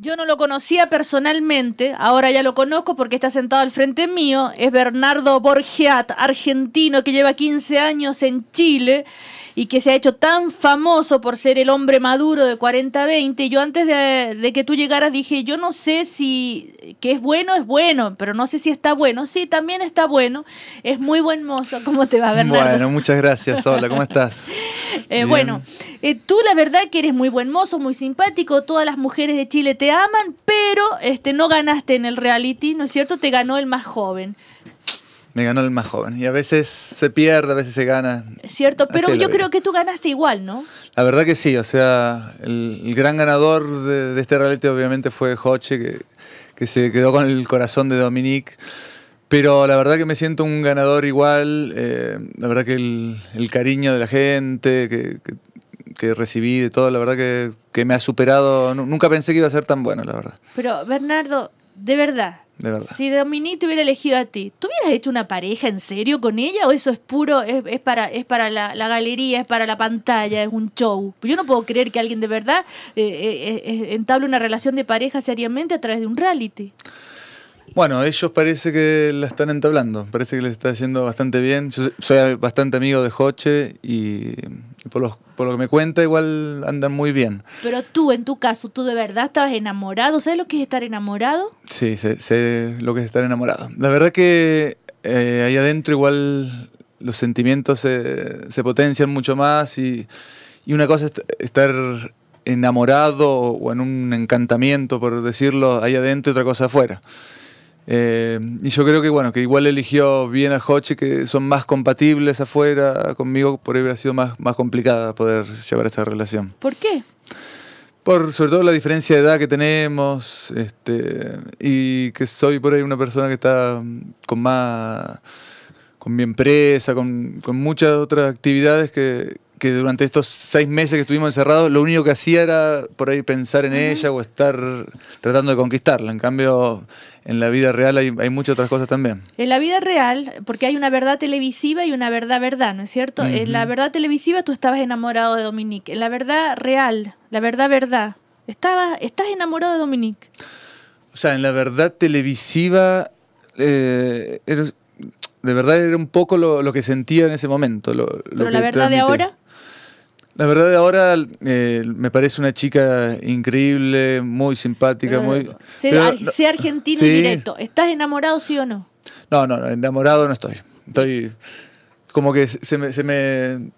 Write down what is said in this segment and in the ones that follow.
Yo no lo conocía personalmente, ahora ya lo conozco porque está sentado al frente mío. Es Bernardo Borgiat, argentino que lleva 15 años en Chile y que se ha hecho tan famoso por ser el hombre maduro de 40-20. Y yo antes de que tú llegaras dije, yo no sé si que es bueno, pero no sé si está bueno. Sí, también está bueno. Es muy buen mozo. ¿Cómo te va, Bernardo? Bueno, muchas gracias. Hola, ¿cómo estás? Bueno, tú la verdad que eres muy buen mozo, muy simpático, todas las mujeres de Chile te aman, pero no ganaste en el reality, ¿no es cierto? Te ganó el más joven. Me ganó el más joven. Y a veces se pierde, a veces se gana. Es cierto, pero Así es la yo vida. creo que tú ganaste igual, ¿no? La verdad que sí, o sea, el gran ganador de este reality obviamente fue Joche, que se quedó con el corazón de Dominique. Pero la verdad que me siento un ganador igual. La verdad que el cariño de la gente que recibí, de todo, la verdad que me ha superado. Nunca pensé que iba a ser tan bueno, la verdad. Pero, Bernardo, de verdad, De verdad. si Dominique te hubiera elegido a ti, ¿tú hubieras hecho una pareja en serio con ella o eso es puro, es para la galería, es para la pantalla, es un show? Yo no puedo creer que alguien de verdad entable una relación de pareja seriamente a través de un reality. Bueno, ellos parece que la están entablando, parece que les está yendo bastante bien. Yo soy bastante amigo de Joche y por lo que me cuenta igual andan muy bien. Pero tú, en tu caso, ¿tú de verdad estabas enamorado? ¿Sabes lo que es estar enamorado? Sí, sé lo que es estar enamorado. La verdad que ahí adentro igual los sentimientos se potencian mucho más y una cosa es estar enamorado o en un encantamiento, por decirlo, ahí adentro y otra cosa afuera. Y yo creo que bueno, que igual eligió bien a Joche, que son más compatibles afuera conmigo, por ahí hubiera sido más complicada poder llevar esa relación. ¿Por qué? Por sobre todo la diferencia de edad que tenemos, y que soy por ahí una persona que está con mi empresa, con muchas otras actividades que durante estos 6 meses que estuvimos encerrados, lo único que hacía era por ahí pensar en ella o estar tratando de conquistarla. En cambio, en la vida real hay muchas otras cosas también. En la vida real, porque hay una verdad televisiva y una verdad, ¿no es cierto? En la verdad televisiva tú estabas enamorado de Dominique. En la verdad real, la verdad, estás enamorado de Dominique. O sea, en la verdad televisiva, de verdad era un poco lo que sentía en ese momento. Pero la verdad de ahora, La verdad de ahora me parece una chica increíble, muy simpática, muy... sé argentino sí. y directo. ¿Estás enamorado, sí o no? No, enamorado no estoy. Estoy como que se me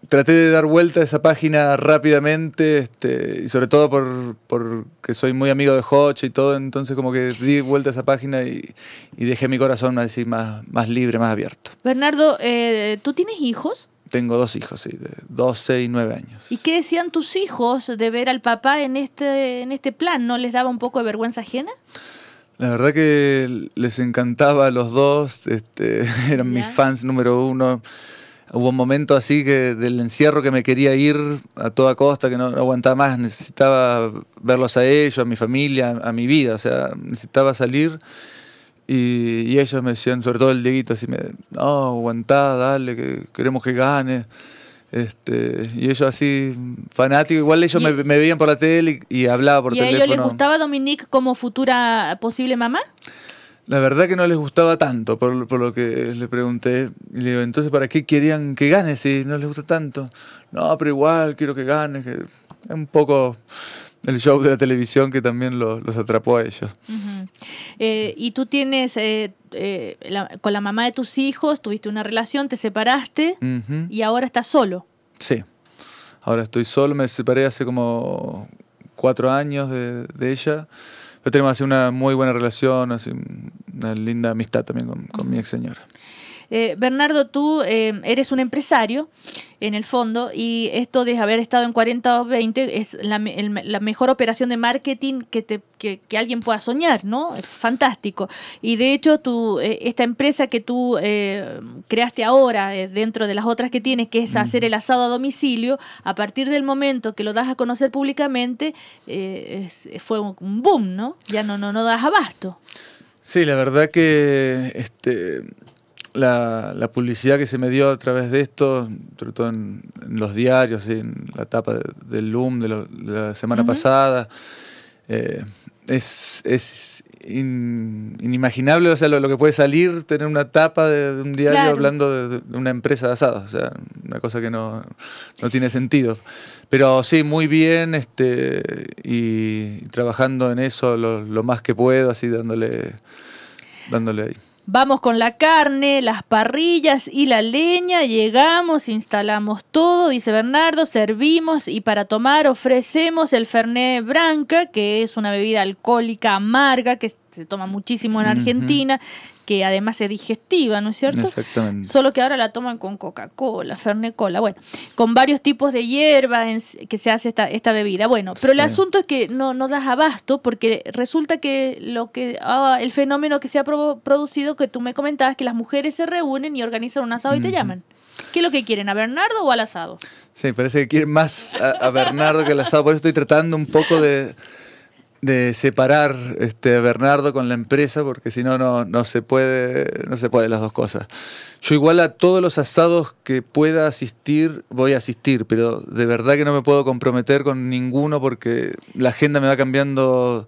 traté de dar vuelta a esa página rápidamente, y sobre todo porque soy muy amigo de Joche y todo, entonces como que di vuelta a esa página y dejé mi corazón así más libre, más abierto. Bernardo, ¿tú tienes hijos? Tengo 2 hijos, sí, de 12 y 9 años. ¿Y qué decían tus hijos de ver al papá en este plan? ¿No les daba un poco de vergüenza ajena? La verdad que les encantaba a los dos, eran mis fans número 1. Hubo un momento así que del encierro que me quería ir a toda costa, que no aguantaba más, necesitaba verlos a ellos, a mi familia, a mi vida, o sea, necesitaba salir. Y ellos me decían, sobre todo el Dieguito, así no, aguantá, dale, que queremos que gane. Y ellos así, fanáticos, igual ellos me veían por la tele y hablaba por teléfono. ¿Y a ellos les gustaba Dominique como futura posible mamá? La verdad que no les gustaba tanto, por lo que le pregunté. Y le digo, entonces, ¿para qué querían que gane si no les gusta tanto? No, pero igual quiero que gane. Que... Es un poco el show de la televisión que también los atrapó a ellos. Y tú tienes, con la mamá de tus hijos, tuviste una relación, te separaste y ahora estás solo. Sí, ahora estoy solo, me separé hace como 4 años de ella. Pero tenemos así una muy buena relación, así una linda amistad también con mi ex señora. Bernardo, tú eres un empresario, en el fondo, y esto de haber estado en 40-20 es la mejor operación de marketing que alguien pueda soñar, ¿no? Es fantástico. Y de hecho, esta empresa que tú creaste ahora, dentro de las otras que tienes, que es hacer el asado a domicilio, a partir del momento que lo das a conocer públicamente, fue un boom, ¿no? Ya no das abasto. Sí, la verdad que la publicidad que se me dio a través de esto, sobre todo en los diarios, en la etapa del LUM de la semana pasada, Es inimaginable, o sea, lo que puede salir, tener una tapa de un diario Claro. hablando de una empresa de asados, o sea, una cosa que no tiene sentido. Pero sí, muy bien, y trabajando en eso lo más que puedo, así dándole ahí. Vamos con la carne, las parrillas y la leña, llegamos, instalamos todo, dice Bernardo, servimos y para tomar ofrecemos el Fernet Branca, que es una bebida alcohólica amarga que se toma muchísimo en Argentina, que además es digestiva, ¿no es cierto? Exactamente. Solo que ahora la toman con Coca-Cola, Fernet Cola, bueno, con varios tipos de hierba que se hace esta bebida. Bueno, pero el asunto es que no das abasto porque resulta que el fenómeno que se ha producido, que tú me comentabas, que las mujeres se reúnen y organizan un asado y te llaman. ¿Qué es lo que quieren, a Bernardo o al asado? Sí, parece que quieren más a Bernardo que al asado, por eso estoy tratando un poco de separar a Bernardo con la empresa, porque si no, no se puede las dos cosas. Yo igual a todos los asados que pueda asistir, voy a asistir, pero de verdad que no me puedo comprometer con ninguno porque la agenda me va cambiando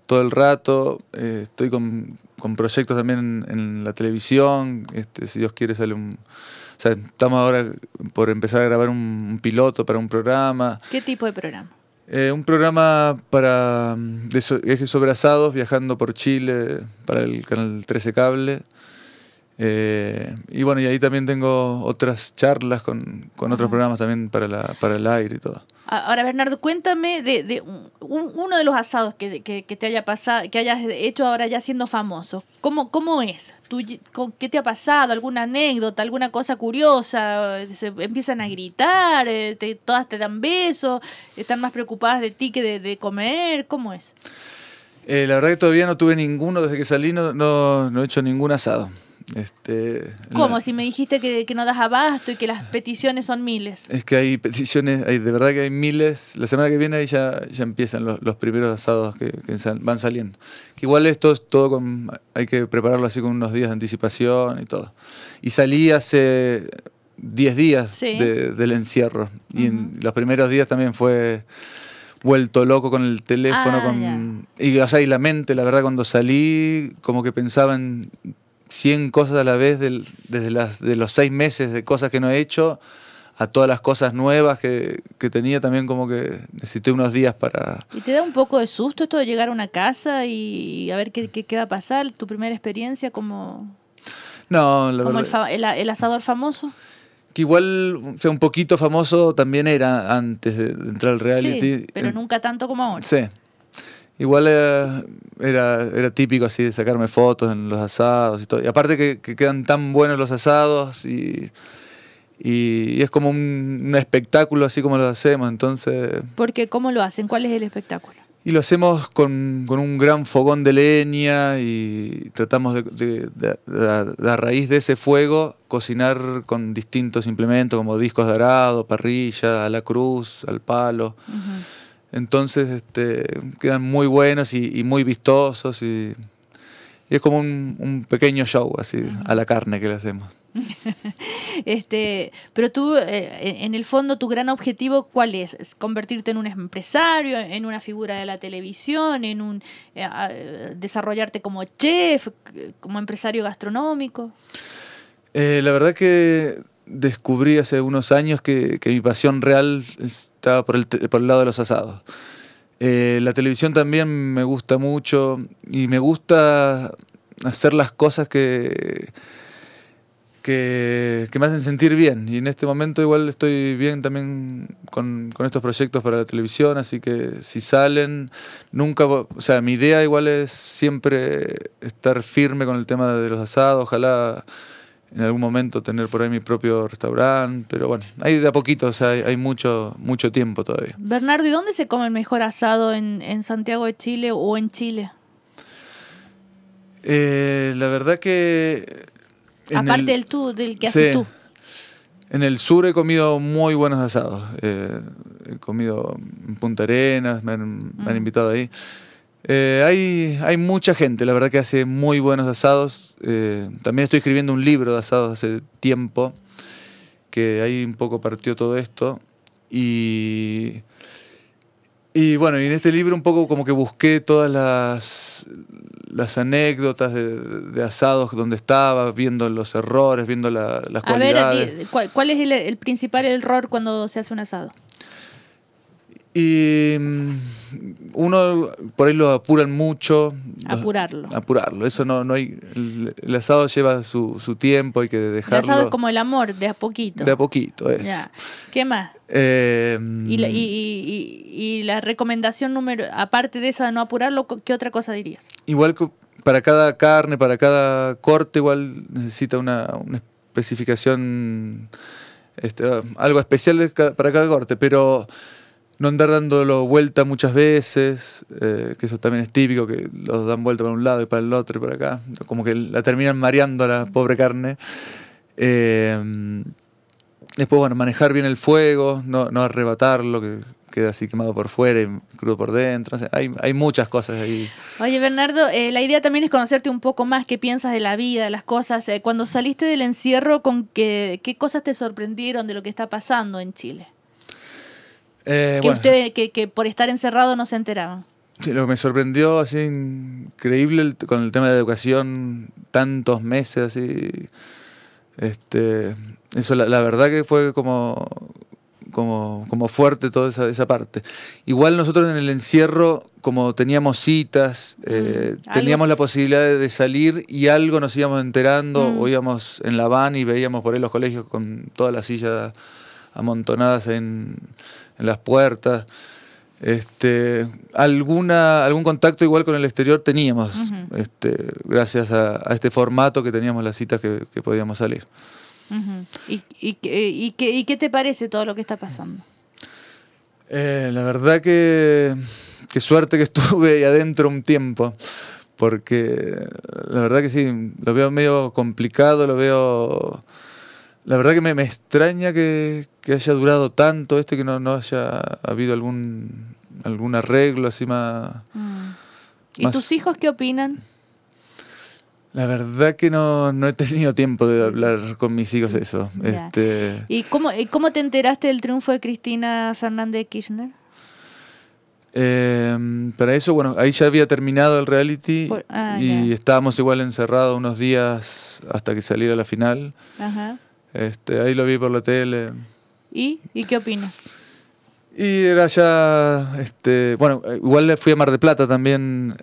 todo el rato. Estoy con proyectos también en la televisión, si Dios quiere sale un... O sea, estamos ahora por empezar a grabar un piloto para un programa. ¿Qué tipo de programa? Un programa de ejes sobre asados, viajando por Chile para el canal 13 Cable. Y bueno, y ahí también tengo otras charlas con otros programas también para el aire y todo. Ahora, Bernardo, cuéntame de uno de los asados que te haya pasado, que hayas hecho ahora ya siendo famoso. ¿Cómo es? ¿Qué te ha pasado? ¿Alguna anécdota? ¿Alguna cosa curiosa? ¿Se empiezan a gritar? ¿Todas te dan besos? ¿Están más preocupadas de ti que de comer? ¿Cómo es? La verdad que todavía no tuve ninguno, desde que salí no he hecho ningún asado. ¿Cómo? Si me dijiste que no das abasto y que las peticiones son miles. Es que hay peticiones, de verdad que hay miles. La semana que viene ahí ya empiezan los primeros asados que van saliendo. Que igual esto es todo hay que prepararlo así con unos días de anticipación y todo. Y salí hace 10 días del encierro. Y en los primeros días también fue vuelto loco con el teléfono. Y la mente, la verdad, cuando salí, como que pensaba en 100 cosas a la vez desde los 6 meses de cosas que no he hecho a todas las cosas nuevas que tenía, también como que necesité unos días para... ¿Y te da un poco de susto esto de llegar a una casa y a ver qué va a pasar? ¿Tu primera experiencia como el asador famoso? Que igual, o sea, un poquito famoso también era antes de entrar al reality. Sí, pero nunca tanto como ahora. Sí. Igual era típico así de sacarme fotos en los asados y todo. Y aparte que quedan tan buenos los asados y es como un espectáculo así como lo hacemos, entonces... Porque ¿cómo lo hacen? ¿Cuál es el espectáculo? Y lo hacemos con un gran fogón de leña y tratamos de a raíz de ese fuego cocinar con distintos implementos como discos de arado, parrilla, a la cruz, al palo. Entonces quedan muy buenos y muy vistosos y es como un pequeño show así a la carne que le hacemos. Pero tú, en el fondo, tu gran objetivo, ¿cuál es? ¿Es convertirte en un empresario, en una figura de la televisión, desarrollarte como chef, como empresario gastronómico? La verdad que descubrí hace unos años que mi pasión real estaba por el lado de los asados. La televisión también me gusta mucho y me gusta hacer las cosas que me hacen sentir bien. Y en este momento igual estoy bien también con estos proyectos para la televisión, así que si salen, o sea, mi idea igual es siempre estar firme con el tema de los asados, ojalá en algún momento tener por ahí mi propio restaurante, pero bueno, hay de a poquito, o sea, hay mucho tiempo todavía. Bernardo, ¿y dónde se come el mejor asado en Santiago de Chile o en Chile? La verdad que... Aparte del que haces tú. En el sur he comido muy buenos asados. He comido en Punta Arenas, me han invitado ahí. Hay mucha gente, la verdad que hace muy buenos asados. También estoy escribiendo un libro de asados hace tiempo, que ahí un poco partió todo esto. Y Y bueno, y en este libro un poco como que busqué todas las anécdotas de asados donde estaba, viendo los errores, viendo las A ver, cualidades. ¿cuál es el principal error cuando se hace un asado? Y uno por ahí lo apuran mucho. Apurarlo. Apurarlo. Eso no hay. El asado lleva su tiempo, hay que El dejarlo. asado es como el amor, de a poquito. De a poquito, es. Ya. ¿Qué más? Y la recomendación aparte de esa de no apurarlo, ¿qué otra cosa dirías? Igual que para cada carne, para cada corte, igual necesita una especificación, algo especial para cada corte, pero no andar dándolo vuelta muchas veces, que eso también es típico, que los dan vuelta para un lado y para el otro y para acá, como que la terminan mareando a la pobre carne. Después, bueno, manejar bien el fuego, no arrebatarlo, que queda así quemado por fuera y crudo por dentro. O sea, hay muchas cosas ahí. Oye, Bernardo, la idea también es conocerte un poco más, qué piensas de la vida, de las cosas. Cuando saliste del encierro, ¿qué cosas te sorprendieron de lo que está pasando en Chile? Ustedes que por estar encerrado no se enteraban. Sí, lo que me sorprendió así increíble con el tema de la educación, tantos meses así. Eso la verdad que fue como fuerte toda esa parte. Igual nosotros en el encierro, como teníamos citas, teníamos la posibilidad de salir y algo nos íbamos enterando, o íbamos en la van y veíamos por ahí los colegios con todas las sillas amontonadas en las puertas. Algún contacto igual con el exterior teníamos, gracias a este formato que teníamos las citas que podíamos salir. ¿Y qué te parece todo lo que está pasando? La verdad que suerte que estuve ahí adentro un tiempo, porque la verdad que sí, lo veo medio complicado, la verdad que me extraña que haya durado tanto que no haya habido algún arreglo así más... ¿Y tus hijos qué opinan? La verdad que no he tenido tiempo de hablar con mis hijos eso. ¿Y cómo te enteraste del triunfo de Cristina Fernández de Kirchner? Para eso, bueno, ahí ya había terminado el reality y estábamos igual encerrados unos días hasta que saliera la final. Ajá. Ahí lo vi por la tele. ¿Y qué opinas? Y era ya, bueno, igual fui a Mar del Plata también,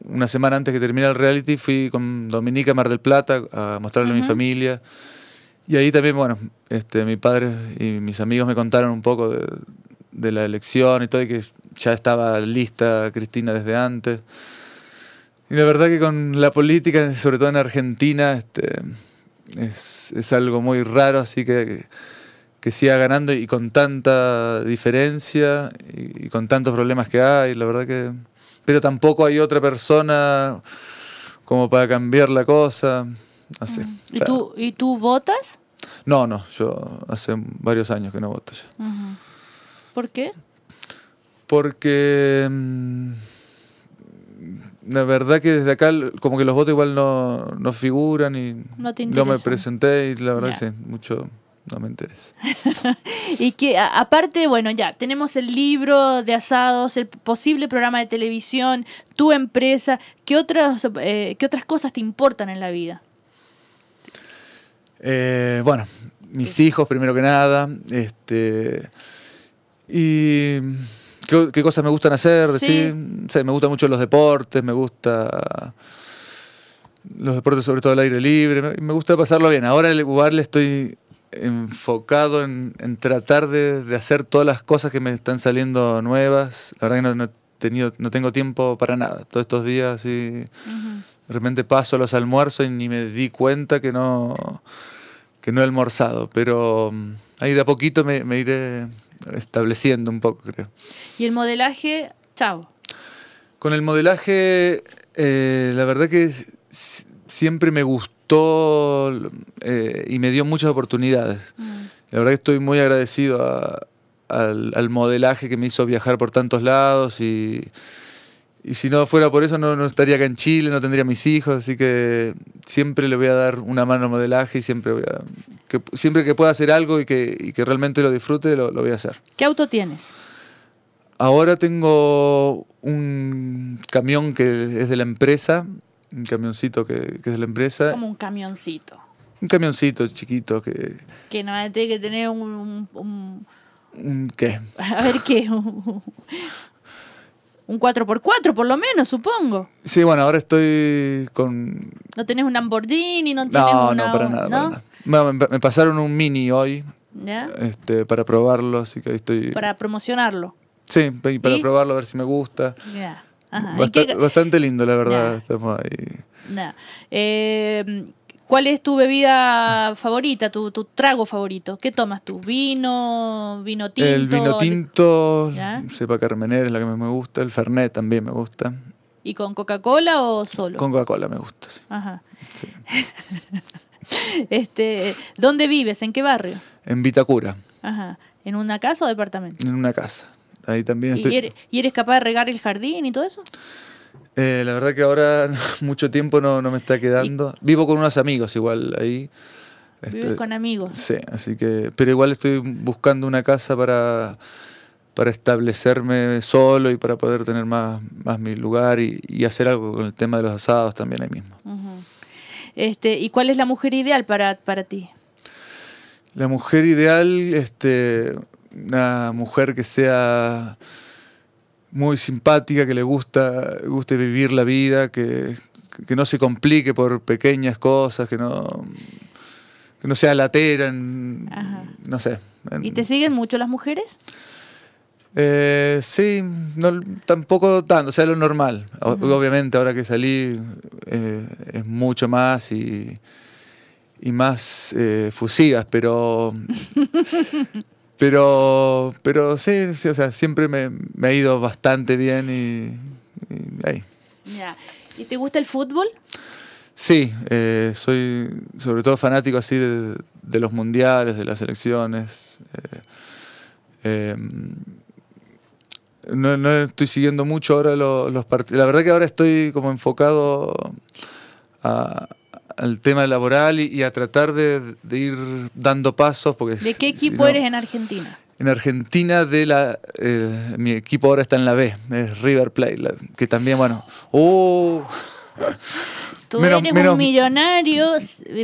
una semana antes que terminara el reality, fui con Dominica a Mar del Plata a mostrarle a mi familia. Y ahí también, bueno, mi padre y mis amigos me contaron un poco de la elección y todo, y que ya estaba lista Cristina desde antes. Y la verdad que con la política, sobre todo en Argentina, es algo muy raro, así que siga ganando y con tanta diferencia y con tantos problemas que hay, la verdad que... Pero tampoco hay otra persona como para cambiar la cosa, no sé. ¿Y tú votas? No, yo hace varios años que no voto ya. ¿Por qué? Porque la verdad que desde acá como que los votos igual no figuran y no me presenté y la verdad que sí, mucho no me interesa. Y que aparte, bueno, ya tenemos el libro de asados, el posible programa de televisión, tu empresa, ¿qué otras cosas te importan en la vida? Bueno, mis hijos primero que nada, y qué cosas me gustan hacer, sí, me gustan mucho los deportes, me gusta los deportes sobre todo al aire libre, me gusta pasarlo bien. Ahora igual estoy enfocado en tratar de hacer todas las cosas que me están saliendo nuevas. La verdad que no tengo tiempo para nada. Todos estos días así, de repente paso los almuerzos y ni me di cuenta que no he almorzado, pero ahí de a poquito me iré estableciendo un poco, creo. ¿Y el modelaje? Chao. Con el modelaje, la verdad que siempre me gustó y me dio muchas oportunidades. La verdad que estoy muy agradecido al modelaje que me hizo viajar por tantos lados y si no fuera por eso no estaría acá en Chile, no tendría mis hijos, así que siempre le voy a dar una mano al modelaje y siempre que pueda hacer algo y que realmente lo disfrute, lo voy a hacer. ¿Qué auto tienes? ahora tengo un camión que es de la empresa, un camioncito que es de la empresa. Como un camioncito. Un camioncito chiquito que... Que no tiene que tener ¿Qué? A ver, ¿qué? Un 4x4 por lo menos, supongo. Sí, bueno, ahora estoy con... ¿No tenés un Lamborghini? No, tenés No, una, no, para nada, ¿no? para nada. Bueno, me pasaron un Mini hoy, ¿Ya? para probarlo, así que ahí estoy... Para promocionarlo. Sí, para ¿Y? probarlo, a ver si me gusta. Ya. Ajá. Bastante lindo, la verdad. Ya. Estamos ahí. Ya. ¿Cuál es tu bebida favorita, tu trago favorito? ¿Qué tomas tú? ¿Vino tinto? El vino tinto, ¿Ya? cepa carmenera es la que más me gusta. El Fernet también me gusta. ¿Y con Coca-Cola o solo? Con Coca-Cola me gusta, sí. Ajá. Sí. ¿Dónde vives? ¿En qué barrio? En Vitacura, Ajá. ¿En una casa o departamento? en una casa. Ahí también estoy... ¿Y eres capaz de regar el jardín y todo eso? La verdad que ahora mucho tiempo no me está quedando. Vivo con unos amigos igual ahí. ¿Vives con amigos? Sí, así que... Pero igual estoy buscando una casa para establecerme solo y para poder tener más mi lugar y hacer algo con el tema de los asados también ahí mismo. Uh-huh. ¿Y cuál es la mujer ideal para ti? La mujer ideal, una mujer que sea muy simpática, que le guste vivir la vida, que no se complique por pequeñas cosas, que no sea latera, Ajá. no sé. ¿Y te siguen mucho las mujeres? Sí, no, tampoco tanto, o sea, lo normal. Obviamente ahora que salí es mucho más y más fusivas, pero sí, o sea, siempre me ha ido bastante bien y ahí. Ya. ¿Y te gusta el fútbol? Sí, soy sobre todo fanático así de los mundiales, de las selecciones. No estoy siguiendo mucho ahora los partidos. La verdad que ahora estoy como enfocado al tema laboral y a tratar de ir dando pasos. Porque ¿De qué equipo eres en Argentina? En Argentina mi equipo ahora está en la B, es River Plate, que también, bueno... Tú eres un millonario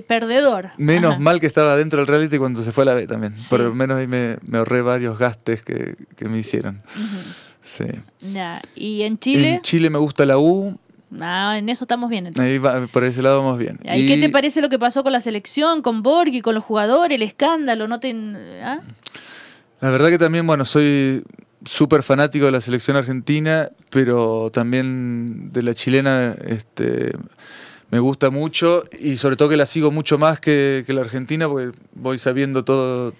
perdedor. Menos mal que estaba dentro del reality cuando se fue a la B también. Sí. Por lo menos ahí me ahorré varios gastos que me hicieron. Uh-huh. Sí. Ya. ¿Y en Chile? En Chile me gusta la U. En eso estamos bien. Entonces. Ahí por ese lado vamos bien. ¿Y qué te parece lo que pasó con la selección, con Borghi, con los jugadores, el escándalo? La verdad que también, bueno, soy súper fanático de la selección argentina, pero también de la chilena me gusta mucho y sobre todo que la sigo mucho más que la argentina porque voy sabiendo todo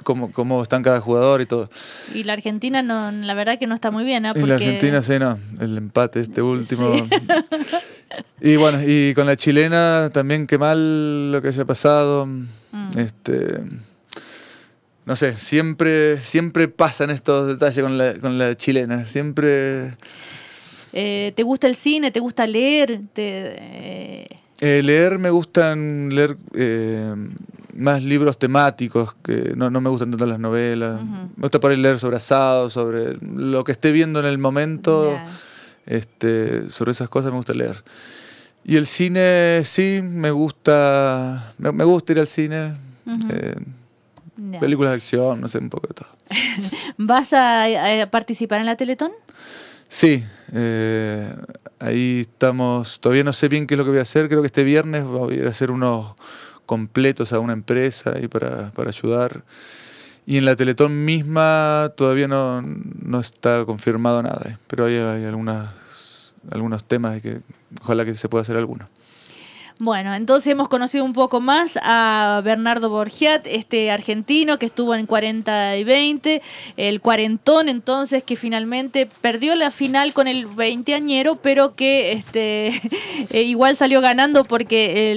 cómo están cada jugador y todo. Y la Argentina la verdad que no está muy bien, ¿eh? Y la Argentina sí, no, el empate último. Sí. Y bueno, y con la chilena también qué mal lo que haya pasado. No sé, siempre pasan estos detalles con la chilena, siempre... ¿Te gusta el cine? ¿Te gusta leer? Leer, me gustan leer más libros temáticos, que no me gustan tanto las novelas. Uh-huh. Me gusta por ahí leer sobre asados, sobre lo que esté viendo en el momento. Yeah. Sobre esas cosas me gusta leer. Y el cine, sí, me gusta ir al cine. Uh-huh. Películas de acción, no sé, un poco de todo. ¿Vas a participar en la Teletón? Sí, ahí estamos. Todavía no sé bien qué es lo que voy a hacer. Creo que este viernes voy a ir a hacer unos completos a una empresa ahí para ayudar. Y en la Teletón misma todavía no está confirmado nada, pero hay algunos temas que ojalá que se pueda hacer alguno. Bueno, entonces hemos conocido un poco más a Bernardo Borgiat, argentino que estuvo en 40 y 20, el cuarentón entonces que finalmente perdió la final con el veinteañero, pero que igual salió ganando porque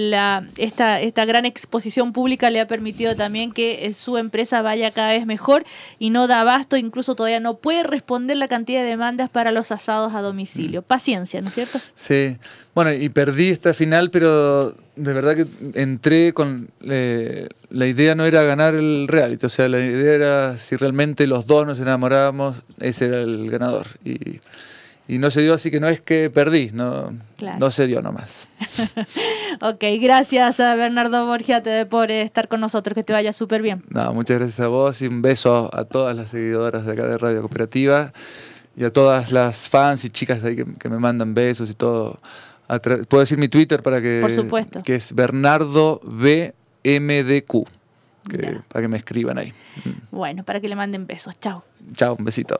esta gran exposición pública le ha permitido también que su empresa vaya cada vez mejor y no da abasto, incluso todavía no puede responder la cantidad de demandas para los asados a domicilio. Paciencia, ¿no es cierto? Sí, bueno, y perdí esta final, pero pero de verdad que entré con... la idea no era ganar el reality, o sea, la idea era si realmente los dos nos enamorábamos, ese era el ganador. Y no se dio, así que no es que perdí, no, Claro. no se dio nomás. Ok, gracias a Bernardo Borgiate por estar con nosotros, que te vaya súper bien. No, muchas gracias a vos y un beso a todas las seguidoras de acá de Radio Cooperativa y a todas las fans y chicas ahí que me mandan besos y todo. ¿Puedo decir mi Twitter para que... Por supuesto. Que es Bernardo BMDQ, Ya. para que me escriban ahí. Bueno, para que le manden besos. Chao. Chao, un besito.